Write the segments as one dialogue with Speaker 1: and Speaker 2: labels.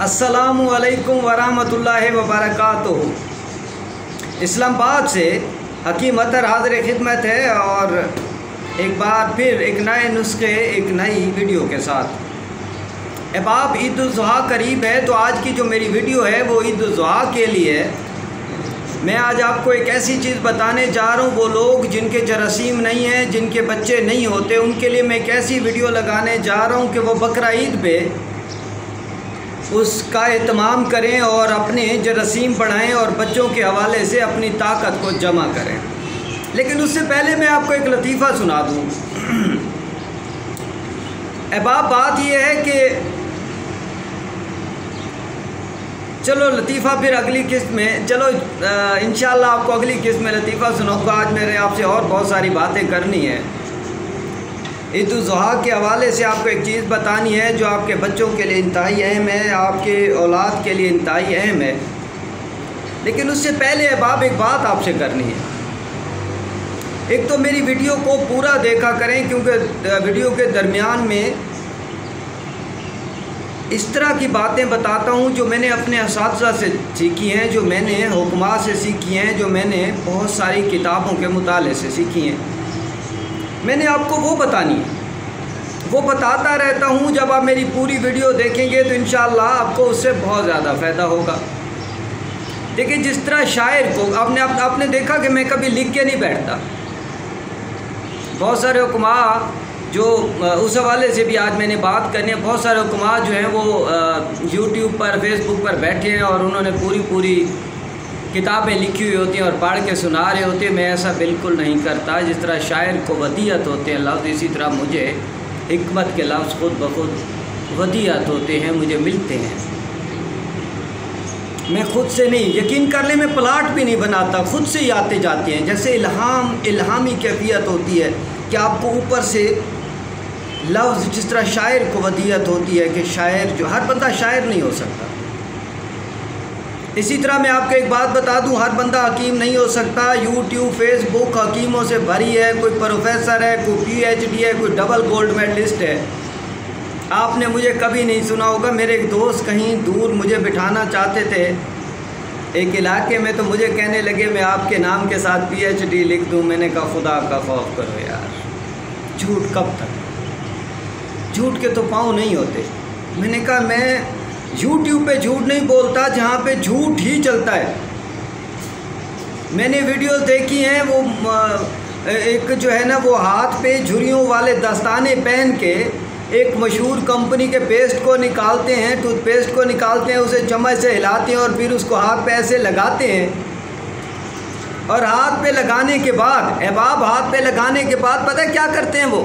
Speaker 1: अस्सलामु अलैकुम वरहमतुल्लाहि वबरकातुहू। इस्लामाबाद से हकीम अतर हाज़िर खिदमत है और एक बार फिर एक नए नुस्खे एक नई वीडियो के साथ। अब आप ईद उल ज़ुहा करीब है तो आज की जो मेरी वीडियो है वो ईद उल ज़ुहा के लिए है। मैं आज आपको एक ऐसी चीज़ बताने जा रहा हूँ, वो लोग जिनके जरासीम नहीं हैं, जिनके बच्चे नहीं होते, उनके लिए मैं एक ऐसी वीडियो लगाने जा रहा हूँ कि वो बकरा ईद पे उसका एहतमाम करें और अपने जरासीम बढ़ाएं और बच्चों के हवाले से अपनी ताकत को जमा करें। लेकिन उससे पहले मैं आपको एक लतीफ़ा सुना दूँ। अब बात यह है कि चलो लतीफ़ा फिर अगली किस्त में, चलो इंशाअल्लाह आपको अगली किस्त में लतीफ़ा सुनाऊंगा। आज मेरे आपसे और बहुत सारी बातें करनी है। ईद उल ज़ुहा के हवाले से आपको एक चीज़ बतानी है जो आपके बच्चों के लिए इंतहाई अहम है, आपके औलाद के लिए इंतहाई अहम है। लेकिन उससे पहले अब एक बात आपसे करनी है। एक तो मेरी वीडियो को पूरा देखा करें, क्योंकि वीडियो के दरमियान में इस तरह की बातें बताता हूँ जो मैंने अपने असातिज़ा से सीखी हैं, जो मैंने हुक्मा से सीखी हैं, जो मैंने बहुत सारी किताबों के मुताले से सीखी हैं। मैंने आपको वो बतानी है, वो बताता रहता हूँ। जब आप मेरी पूरी वीडियो देखेंगे तो इंशाअल्लाह आपको उससे बहुत ज़्यादा फ़ायदा होगा। देखिए, जिस तरह शायर को आपने देखा कि मैं कभी लिख के नहीं बैठता। बहुत सारे हुक्मा जो उस हवाले से भी आज मैंने बात करनी है। बहुत सारे हुक्मा जो हैं वो यूट्यूब पर फेसबुक पर बैठे हैं और उन्होंने पूरी किताबें लिखी हुई होती हैं और पढ़ के सुना रहे होते हैं। मैं ऐसा बिल्कुल नहीं करता। जिस तरह शायर को वदीयत होते हैं लफ्ज़, इसी तरह मुझे हिकमत के लफ्ज़ खुद ब खुद वदीयत होते हैं, मुझे मिलते हैं। मैं खुद से नहीं, यकीन कर ले, मैं प्लाट भी नहीं बनाता, खुद से ही आते जाते हैं। जैसे इल्हामी कैफियत होती है कि आपको ऊपर से लफ्ज़, जिस तरह शायर को वदीयत होती है कि शायर जो हर बंदा शायर नहीं हो सकता। इसी तरह मैं आपको एक बात बता दूं, हर बंदा हकीम नहीं हो सकता। यूट्यूब फेसबुक हकीमों से भरी है। कोई प्रोफेसर है, कोई PhD है, कोई डबल गोल्ड मेडलिस्ट है। आपने मुझे कभी नहीं सुना होगा। मेरे एक दोस्त कहीं दूर मुझे बिठाना चाहते थे एक इलाके में, तो मुझे कहने लगे मैं आपके नाम के साथ PhD लिख दूं। मैंने कहा खुदा का खौफ करो यार, झूठ कब तक? झूठ के तो पाँव नहीं होते। मैंने कहा मैं यूट्यूब पे झूठ नहीं बोलता जहाँ पे झूठ ही चलता है। मैंने वीडियोस देखी हैं, वो एक जो है ना, वो हाथ पे झुर्रियों वाले दस्ताने पहन के एक मशहूर कंपनी के पेस्ट को निकालते हैं, टूथपेस्ट को निकालते हैं, उसे चम्मच से हिलाते हैं और फिर उसको हाथ पे ऐसे लगाते हैं। और हाथ पे लगाने के बाद, अहबाब हाथ पे लगाने के बाद पता है क्या करते हैं? वो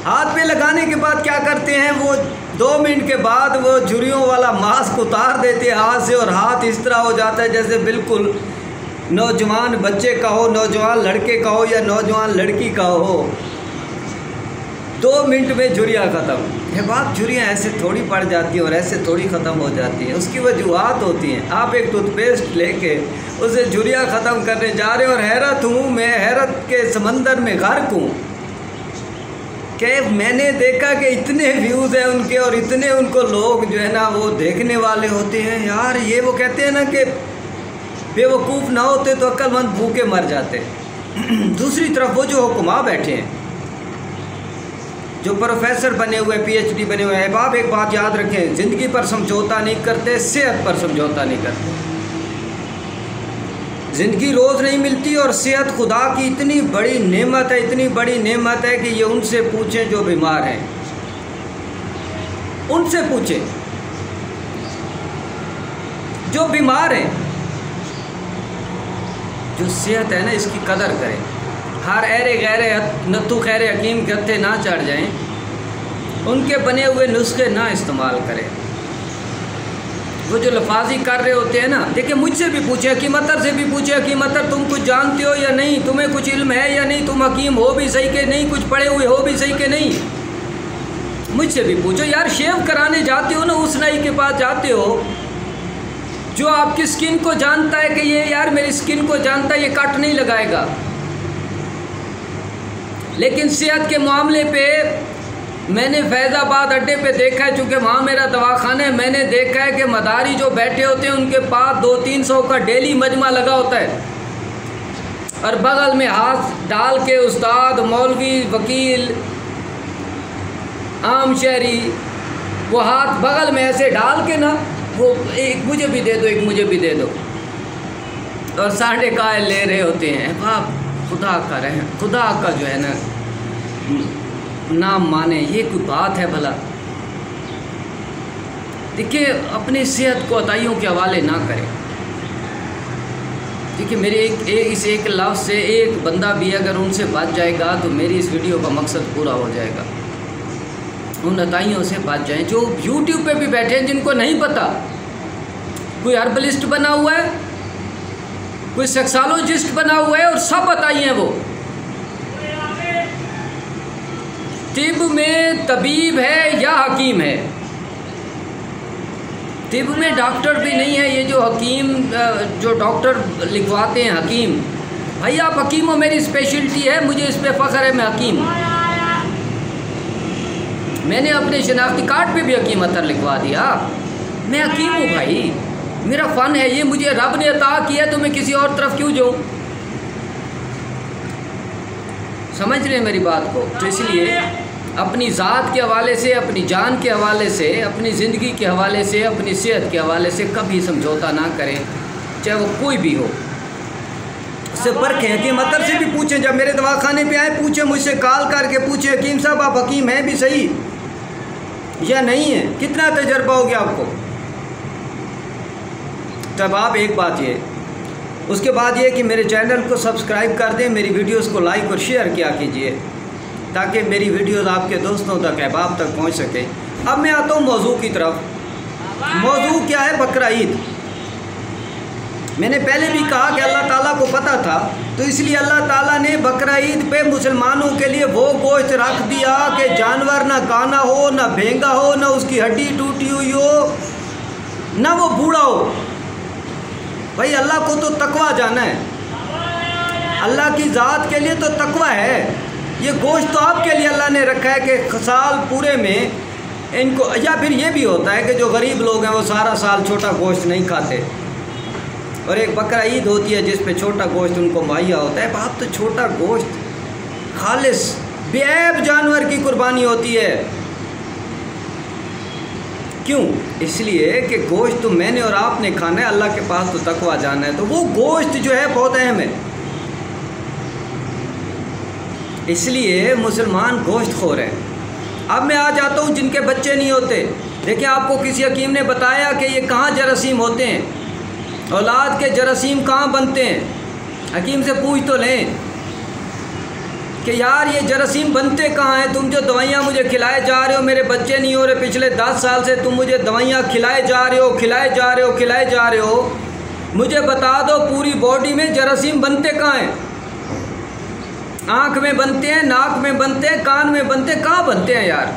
Speaker 1: हाथ पे लगाने के बाद क्या करते हैं? वो 2 मिनट के बाद वो झुर्रियों वाला मास्क उतार देते हैं हाथ से, और हाथ इस तरह हो जाता है जैसे बिल्कुल नौजवान बच्चे का हो, नौजवान लड़के का हो या नौजवान लड़की का हो। 2 मिनट में झुर्रियाँ ख़त्म। ये बात, झुर्रियाँ ऐसे थोड़ी पड़ जाती हैं और ऐसे थोड़ी ख़त्म हो जाती हैं। उसकी वजूहत होती हैं। आप एक टूथपेस्ट लेके उसे झुर्रियाँ ख़त्म करने जा रहे हो और हैरत हूँ, मैं हैरत के समंदर में गर्क हूँ कि मैंने देखा कि इतने व्यूज़ हैं उनके और इतने उनको लोग जो है ना वो देखने वाले होते हैं। यार ये वो कहते हैं ना कि बेवकूफ़ ना होते तो अक्लमंद भूखे मर जाते। दूसरी तरफ वो जो हुक्मा बैठे हैं, जो प्रोफेसर बने हुए, PhD बने हुए हैं। आप एक बात याद रखें, ज़िंदगी पर समझौता नहीं करते, सेहत पर समझौता नहीं करते। ज़िंदगी रोज़ नहीं मिलती और सेहत खुदा की इतनी बड़ी नेमत है, इतनी बड़ी नेमत है कि ये उनसे पूछें जो बीमार हैं, उनसे पूछें जो बीमार हैं। जो सेहत है ना, इसकी कदर करें। हर ऐरे गैरे नत्थु खैरे हकीम के हत्थे ना चढ़ जाएं, उनके बने हुए नुस्खे ना इस्तेमाल करें। वो जो लफाजी कर रहे होते हैं ना, देखिए मुझसे भी पूछे, हकीम अतर से भी पूछे, हकीम अतर तुम कुछ जानते हो या नहीं, तुम्हें कुछ इल्म है या नहीं, तुम हकीम हो भी सही के नहीं, कुछ पढ़े हुए हो भी सही के नहीं। मुझसे भी पूछो यार। शेव कराने जाते हो ना, उस नाई के पास जाते हो जो आपकी स्किन को जानता है कि ये यार मेरी स्किन को जानता है, ये कट नहीं लगाएगा। लेकिन सेहत के मामले पे मैंने फैज़ाबाद अड्डे पे देखा है, चूँकि वहाँ मेरा दवाखाना है, मैंने देखा है कि मदारी जो बैठे होते हैं उनके पास 200-300 का डेली मजमा लगा होता है, और बगल में हाथ डाल के उस्ताद, मौलवी, वकील, आम शहरी वो हाथ बगल में ऐसे डाल के ना, वो एक मुझे भी दे दो, एक मुझे भी दे दो, और साढ़े का ले रहे होते हैं। बाप खुदा का रहे, खुदा का जो है ना नाम माने, ये कोई बात है भला? देखिए, अपनी सेहत को अताइयों के हवाले ना करें। देखिए, मेरे इस एक लफ्ज़ से एक बंदा भी अगर उनसे बच जाएगा तो मेरी इस वीडियो का मकसद पूरा हो जाएगा। उन अताइयों से बच जाएं जो यूट्यूब पे भी बैठे हैं, जिनको नहीं पता, कोई हर्बलिस्ट बना हुआ है, कोई सेक्सोलॉजिस्ट बना हुआ है, और सब अताई हैं वो। तिब में तबीब है या हकीम है? तिब में डॉक्टर भी नहीं है, ये जो हकीम, जो डॉक्टर लिखवाते हैं हकीम, भाई आप हकीम हो, मेरी स्पेशलिटी है, मुझे इस पर फ़ख्र है, मैं हकीम हूँ। मैंने अपने शनाख्ती कार्ड पे भी हकीम अतर लिखवा दिया, मैं हकीम हूँ भाई, मेरा फ़न है ये, मुझे रब ने अता किया, तो मैं किसी और तरफ क्यों जाऊँ? समझ रहे हैं मेरी बात को? तो इसलिए अपनी ज़ात के हवाले से, अपनी जान के हवाले से, अपनी ज़िंदगी के हवाले से, अपनी सेहत के हवाले से कभी समझौता ना करें, चाहे वो कोई भी हो। उससे परखें, हकीम अतर से भी पूछें, जब मेरे दवाखाने पे आए पूछें, मुझसे कॉल करके पूछें, हकीम साहब आप हकीम हैं भी सही या नहीं है, कितना तजर्बा हो गया आपको? तब आप एक बात ये, उसके बाद ये कि मेरे चैनल को सब्सक्राइब कर दें, मेरी वीडियोस को लाइक और शेयर किया कीजिए, ताकि मेरी वीडियोस आपके दोस्तों तक, अहबाब तक पहुंच सके। अब मैं आता हूँ मौजू की तरफ। मौजू क्या है? बकरा ईद। मैंने पहले भी कहा कि अल्लाह ताला को पता था, तो इसलिए अल्लाह ताला ने बकरा ईद पे मुसलमानों के लिए वो गोश्त रख दिया कि जानवर ना काना हो, ना भेंगा हो, ना उसकी हड्डी टूटी हुई हो, ना वो बूढ़ा हो। भाई अल्लाह को तो तकवा जाना है, अल्लाह की ज़ात के लिए तो तकवा है। ये गोश्त तो आपके लिए अल्लाह ने रखा है कि साल पूरे में इनको, या फिर ये भी होता है कि जो गरीब लोग हैं वो सारा साल छोटा गोश्त नहीं खाते, और एक बकरा ईद होती है जिस पे छोटा गोश्त उनको मुहैया होता है। बाप तो छोटा गोश्त खालिस बेऐब जानवर की कुर्बानी होती है। क्यों? इसलिए कि गोश्त तो मैंने और आपने खाना है, अल्लाह के पास तो तकवा जाना है, तो वो गोश्त जो है बहुत अहम है। इसलिए मुसलमान गोश्त खोर है। अब मैं आ जाता हूँ जिनके बच्चे नहीं होते। देखिए, आपको किसी हकीम ने बताया कि ये कहाँ जरासीम होते हैं, औलाद के जरासीम कहाँ बनते हैं। हकीम से पूछ तो लें कि यार ये जरासीम बनते कहाँ हैं? तुम जो दवाइयाँ मुझे खिलाए जा रहे हो, मेरे बच्चे नहीं हो रहे, पिछले 10 साल से तुम मुझे दवाइयाँ खिलाए जा रहे हो, मुझे बता दो पूरी बॉडी में जरासीम बनते कहाँ हैं? आँख में बनते हैं, नाक में बनते हैं, कान में बनते हैं, कहाँ बनते हैं यार?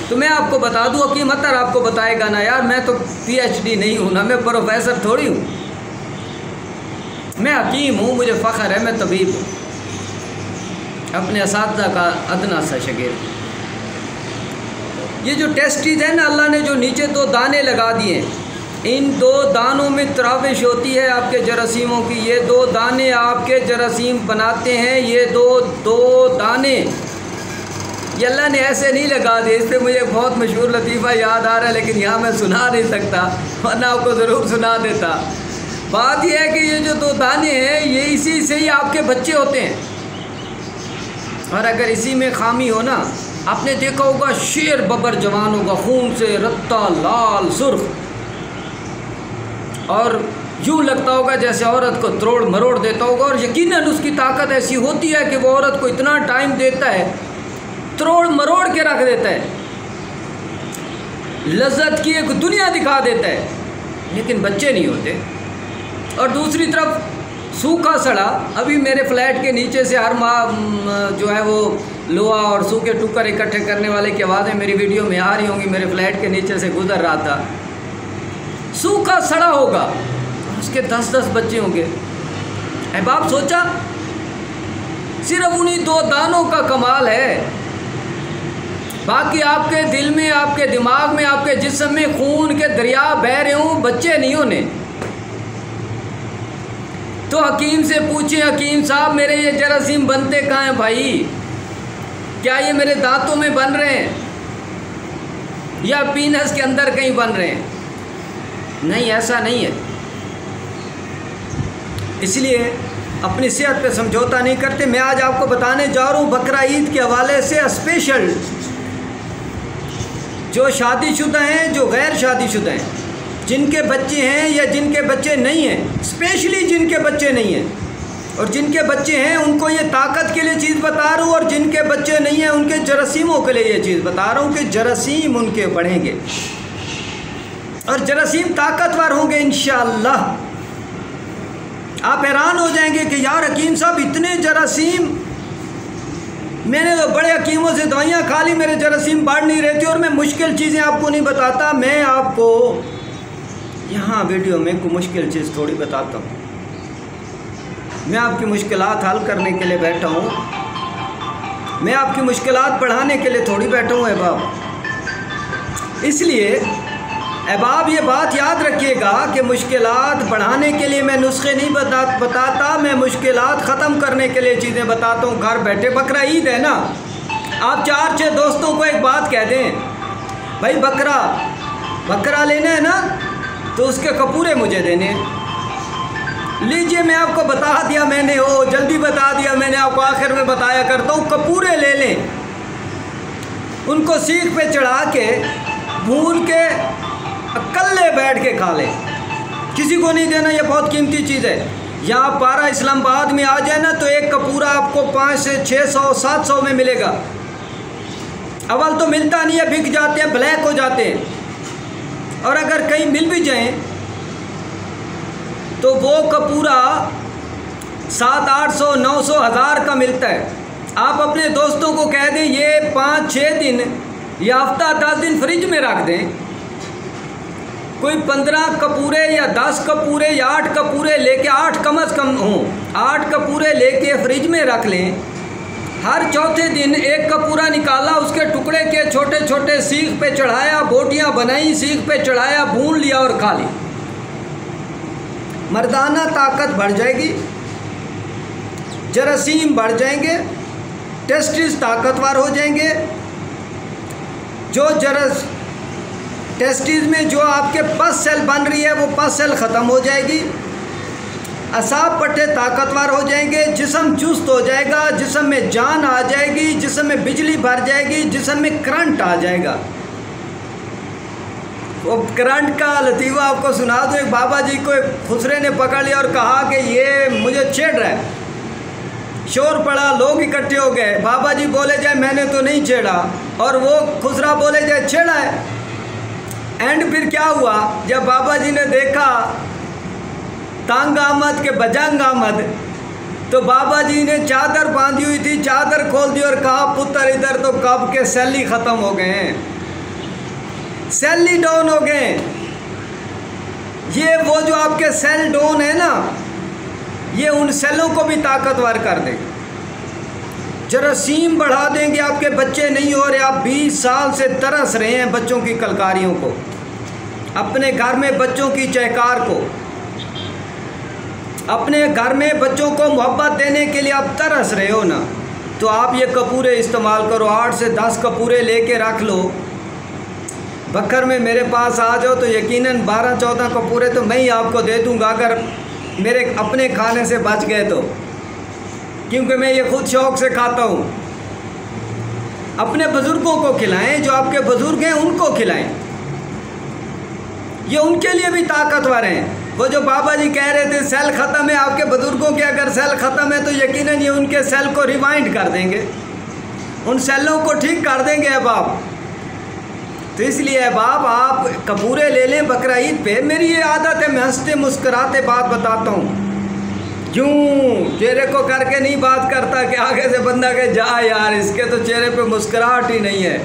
Speaker 1: तो मैं आपको बता दूँ, हकीम अतर आपको बताएगा ना यार, मैं तो PhD नहीं हूँ ना, मैं प्रोफेसर थोड़ी हूँ, मैं हकीम हूँ, मुझे फ़ख्र है, मैं तबीब हूँ, अपने असातिज़ा का अदना सा शागिर्द। ये जो टेस्टिस है ना, अल्लाह ने जो नीचे 2 दाने लगा दिए, इन 2 दानों में त्राविश होती है आपके जरासीमों की। ये 2 दाने आपके जरासीम बनाते हैं। ये दो दाने ये अल्लाह ने ऐसे नहीं लगा दिए। इस पर मुझे बहुत मशहूर लतीफ़ा याद आ रहा है, लेकिन यहाँ मैं सुना नहीं सकता, वरना आपको ज़रूर सुना देता। बात यह है कि ये जो 2 दाने हैं, ये इसी से ही आपके बच्चे होते हैं। और अगर इसी में खामी हो ना, आपने देखा होगा शेर बबर जवान होगा, खून से रत्ता लाल सुर्ख, और यूँ लगता होगा जैसे औरत को तोड़ मरोड़ देता होगा। और यकीनन उसकी ताकत ऐसी होती है कि वो औरत को इतना टाइम देता है, तोड़ मरोड़ के रख देता है, लज्जत की एक दुनिया दिखा देता है, लेकिन बच्चे नहीं होते। और दूसरी तरफ सूखा सड़ा, अभी मेरे फ्लैट के नीचे से हर माह जो है वो लोहा और सूखे टुकड़े इकट्ठे करने वाले की आवाज़ें मेरी वीडियो में आ रही होंगी। मेरे फ्लैट के नीचे से गुजर रहा था, सूखा सड़ा होगा, उसके 10-10 बच्चे होंगे। अहबाब सोचा, सिर्फ उन्हीं 2 दानों का कमाल है बाकी आपके दिल में, आपके दिमाग में, आपके जिस्म में खून के दरिया बह रहे हों, बच्चे नहीं होने, तो हकीम से पूछें, हकीम साहब मेरे ये जरासीम बनते कहाँ हैं भाई? क्या ये मेरे दांतों में बन रहे हैं या पीनस के अंदर कहीं बन रहे हैं? नहीं, ऐसा नहीं है। इसलिए अपनी सेहत पे समझौता नहीं करते। मैं आज आपको बताने जा रहा हूँ बकरा ईद के हवाले से स्पेशल, जो शादीशुदा हैं, जो गैर शादीशुदा हैं, जिनके बच्चे हैं या जिनके बच्चे नहीं हैं, स्पेशली जिनके बच्चे नहीं हैं और जिनके बच्चे हैं उनको ये ताकत के लिए चीज़ बता रहा हूँ, और जिनके बच्चे नहीं हैं उनके जरासीमों के लिए ये चीज़ बता रहा हूँ कि जरासीम उनके बढ़ेंगे और जरासीम ताकतवर होंगे इंशाअल्लाह। आप हैरान हो जाएंगे कि यार हकीम साहब इतने जरासीम, मैंने तो बड़े हकीमों से दवाइयाँ खा ली, मेरे जरासीम बढ़ नहीं रहते। और मैं मुश्किल चीज़ें आपको नहीं बताता, मैं आपको यहाँ वीडियो में कोई मुश्किल चीज़ थोड़ी बताता हूँ। मैं आपकी मुश्किलात हल करने के लिए बैठा हूँ, मैं आपकी मुश्किलात बढ़ाने के लिए थोड़ी बैठा हूँ अहबाब। इसलिए अहबाब ये बात याद रखिएगा कि मुश्किलात बढ़ाने के लिए मैं नुस्खे नहीं बताता, मैं मुश्किलात ख़त्म करने के लिए चीज़ें बताता हूँ। घर बैठे बकरा ईद है ना, आप 4-6 दोस्तों को एक बात कह दें, भाई बकरा लेना है ना तो उसके कपूरे मुझे देने। लीजिए मैं आपको बता दिया मैंने, जल्दी बता दिया मैंने, आपको आखिर में बताया करता हूँ। कपूरे ले लें, उनको सीख पे चढ़ा के भून के अकेले बैठ के खा लें, किसी को नहीं देना, ये बहुत कीमती चीज़ है। यहाँ पारा इस्लामाबाद में आ जाए ना तो एक कपूरा आपको 500 से 600 700 में मिलेगा। अवल तो मिलता नहीं है, बिक जाते हैं, ब्लैक हो जाते हैं, और अगर कहीं मिल भी जाएं तो वो कपूरा 700-800 900 1000 का मिलता है। आप अपने दोस्तों को कह दें ये 5-6 दिन या हफ्ता 10 दिन फ्रिज में रख दें, कोई 15 कपूरे या 10 कपूरे या 8 कपूरे लेके, 8 कम अज़ कम हों, 8 कपूरे लेके फ्रिज में रख लें। हर चौथे दिन एक कपूरा निकाला, उसके टुकड़े के छोटे छोटे सीख पे चढ़ाया, बोटियां बनाई, सीख पे चढ़ाया, भून लिया और खा ली। मर्दाना ताकत बढ़ जाएगी, जरासीम बढ़ जाएंगे, टेस्टिस ताकतवर हो जाएंगे। जो टेस्टिस में जो आपके पस सेल बन रही है वो पस सेल ख़त्म हो जाएगी, असाब पट्टे ताकतवर हो जाएंगे, जिस्म चुस्त हो जाएगा, जिस्म में जान आ जाएगी, जिस्म में बिजली भर जाएगी, जिस्म में करंट आ जाएगा। वो करंट का लतीफ़ा आपको सुना दो। एक बाबा जी को एक खुसरे ने पकड़ लिया और कहा कि ये मुझे छेड़ रहा है। शोर पड़ा, लोग इकट्ठे हो गए। बाबा जी बोले जाए मैंने तो नहीं छेड़ा, और वो खुसरा बोले जाए छेड़ा है। एंड फिर क्या हुआ, जब बाबा जी ने देखा तांग आमद के बजंग आमद, तो बाबा जी ने चादर बांधी हुई थी, चादर खोल दी और कहा पुत्र इधर तो कब के सेल ही ख़त्म हो गए हैं, सेल ही डाउन हो गए। ये वो जो आपके सेल डाउन है ना, ये उन सेलों को भी ताकतवर कर देगा, जरासीम बढ़ा देंगे। आपके बच्चे नहीं हो रहे, आप 20 साल से तरस रहे हैं बच्चों की कलकारियों को, अपने घर में बच्चों की चहकार को, अपने घर में बच्चों को मोहब्बत देने के लिए आप तरस रहे हो ना, तो आप ये कपूरे इस्तेमाल करो। 8 से 10 कपूरे लेके रख लो, बकर में मेरे पास आ जाओ तो यकीनन 12-14 कपूरे तो मैं ही आपको दे दूँगा, अगर मेरे अपने खाने से बच गए तो, क्योंकि मैं ये खुद शौक़ से खाता हूँ। अपने बुज़ुर्गों को खिलाएं, जो आपके बुज़ुर्ग हैं उनको खिलाएं, ये उनके लिए भी ताकतवर हैं। वो जो बाबा जी कह रहे थे सेल ख़त्म है, आपके बुज़ुर्गों के अगर सेल ख़त्म है तो यकीनन ये उनके सेल को रिवाइंड कर देंगे, उन सेलों को ठीक कर देंगे अहबाब। तो इसलिए अहबाब आप कपूरे ले लें बकरा ईद पे। मेरी ये आदत है, मैं हंसते मुस्कुराते बात बताता हूँ, यूँ चेहरे को करके नहीं बात करता कि आगे से बंदा कहे जा यार इसके तो चेहरे पे मुस्कुराहट ही नहीं है।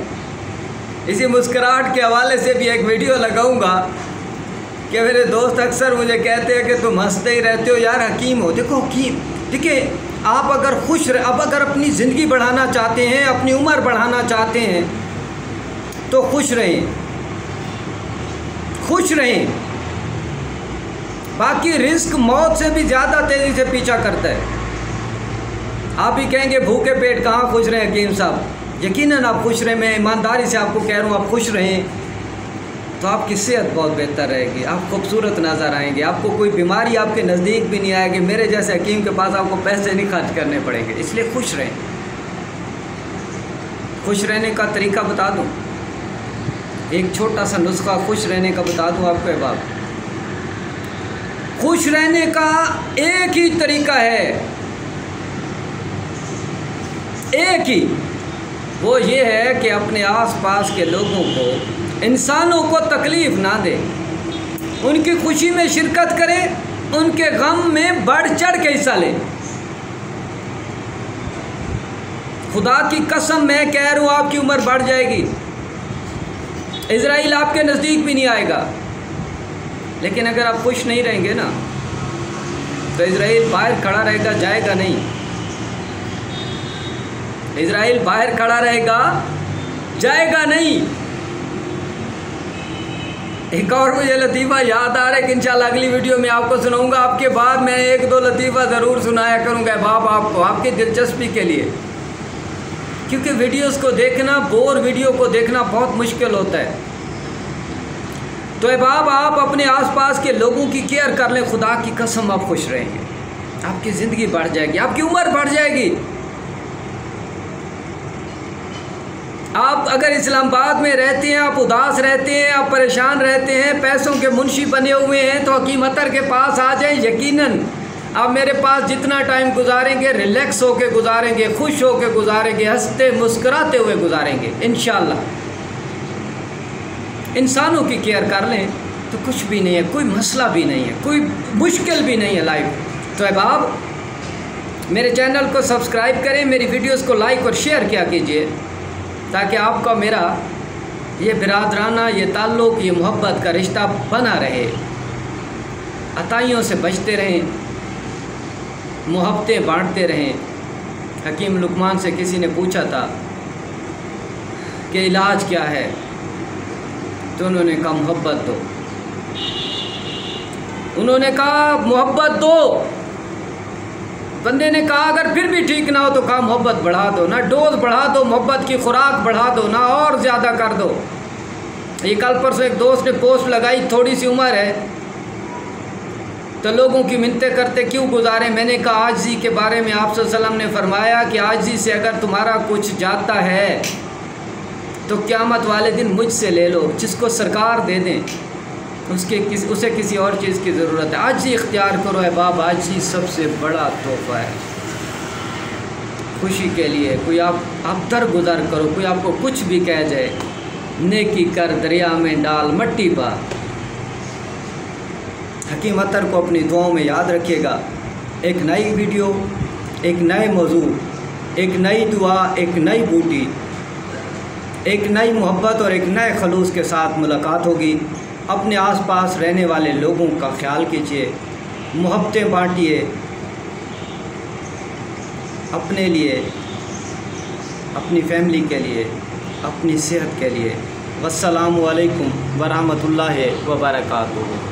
Speaker 1: इसी मुस्कुराहट के हवाले से भी एक वीडियो लगाऊंगा कि मेरे दोस्त अक्सर मुझे कहते हैं कि तुम हंसते ही रहते हो यार, हकीम हो। देखो हकीम, देखिए आप अगर खुश अब अगर अपनी ज़िंदगी बढ़ाना चाहते हैं, अपनी उम्र बढ़ाना चाहते हैं, तो खुश रहें, खुश रहें। बाकी रिस्क मौत से भी ज़्यादा तेज़ी से पीछा करता है। आप भी कहेंगे भूखे पेट कहाँ खुश रहें हकीम साहब, यकीनन आप खुश रहें। मैं ईमानदारी से आपको कह रहा हूँ, आप खुश रहें तो आपकी सेहत बहुत बेहतर रहेगी, आप खूबसूरत नज़र आएंगे, आपको कोई बीमारी आपके नज़दीक भी नहीं आएगी। मेरे जैसे हकीम के पास आपको पैसे नहीं खर्च करने पड़ेंगे। इसलिए खुश रहें। खुश रहने का तरीका बता दूं, एक छोटा सा नुस्खा खुश रहने का बता दूं आपको अहबाब। खुश रहने का एक ही तरीका है, एक ही, वो ये है कि अपने आसपास के लोगों को, इंसानों को तकलीफ़ ना दे, उनकी खुशी में शिरकत करें, उनके गम में बढ़ चढ़ के हिस्सा लें। खुदा की कसम मैं कह रहा हूँ, आपकी उम्र बढ़ जाएगी, इज़राइल आपके नज़दीक भी नहीं आएगा। लेकिन अगर आप खुश नहीं रहेंगे ना, तो इज़राइल बाहर खड़ा रहेगा, जाएगा नहीं। इज़राइल बाहर खड़ा रहेगा, जाएगा नहीं। एक और मुझे लतीफ़ा याद आ रहा है कि इंशाल्लाह अगली वीडियो में आपको सुनाऊंगा। आपके बाद मैं एक दो लतीफ़ा ज़रूर सुनाया करूंगा बाप आपको, आपकी दिलचस्पी के लिए, क्योंकि वीडियोस को देखना, बोर वीडियो को देखना बहुत मुश्किल होता है। तो अहबाब आप अपने आसपास के लोगों की केयर कर लें, खुदा की कसम आप खुश रहेंगे, आपकी ज़िंदगी बढ़ जाएगी, आपकी उम्र बढ़ जाएगी। आप अगर इस्लामाबाद में रहते हैं, आप उदास रहते हैं, आप परेशान रहते हैं, पैसों के मुंशी बने हुए हैं, तो हकीम अतर के पास आ जाएं। यकीनन आप मेरे पास जितना टाइम गुजारेंगे, रिलैक्स होकर गुजारेंगे, खुश होकर गुजारेंगे, हंसते मुस्कुराते हुए गुजारेंगे इंशाल्लाह। इंसानों की केयर कर लें तो कुछ भी नहीं है, कोई मसला भी नहीं है, कोई मुश्किल भी नहीं है लाइफ। तो अहबाब मेरे चैनल को सब्सक्राइब करें, मेरी वीडियोस को लाइक और शेयर किया कीजिए, ताकि आपका मेरा ये बिरादराना, ये ताल्लुक़, ये मोहब्बत का रिश्ता बना रहे। अताइयों से बचते रहें, मोहब्बतें बांटते रहें। हकीम लुकमान से किसी ने पूछा था कि इलाज क्या है, तो उन्होंने कहा मोहब्बत दो। उन्होंने कहा मोहब्बत दो। बंदे ने कहा अगर फिर भी ठीक ना हो तो कहा मोहब्बत बढ़ा दो, ना डोज बढ़ा दो, मोहब्बत की खुराक बढ़ा दो, ना और ज़्यादा कर दो। ये कल परसों एक दोस्त ने पोस्ट लगाई, थोड़ी सी उम्र है तो लोगों की मिन्नतें करते क्यों गुजारें। मैंने कहा आजिज़ी के बारे में आप सल्लल्लाहु अलैहि वसल्लम ने फरमाया कि आजिज़ी से अगर तुम्हारा कुछ जाता है तो क़यामत वाले दिन मुझसे ले लो, जिसको सरकार दे दें उसे किसी और चीज़ की ज़रूरत है। आजिज़ी इख्तियार करो अहबाब, आजिज़ी सबसे बड़ा तोहफ़ा है खुशी के लिए। कोई आप दरगुजर करो, कोई आपको कुछ भी कह जाए, नेकी कर दरिया में डाल मट्टी पा। हकीम अतर को अपनी दुआओं में याद रखिएगा। एक नई वीडियो, एक नए मौजू, एक नई दुआ, एक नई बूटी, एक नई मोहब्बत और एक नए खलूस के साथ मुलाकात होगी। अपने आसपास रहने वाले लोगों का ख्याल कीजिए, मोहब्बतें बांटिए अपने लिए, अपनी फैमिली के लिए, अपनी सेहत के लिए। वस्सलामु अलैकुम वरहमतुल्लाहि वबरकातुहू।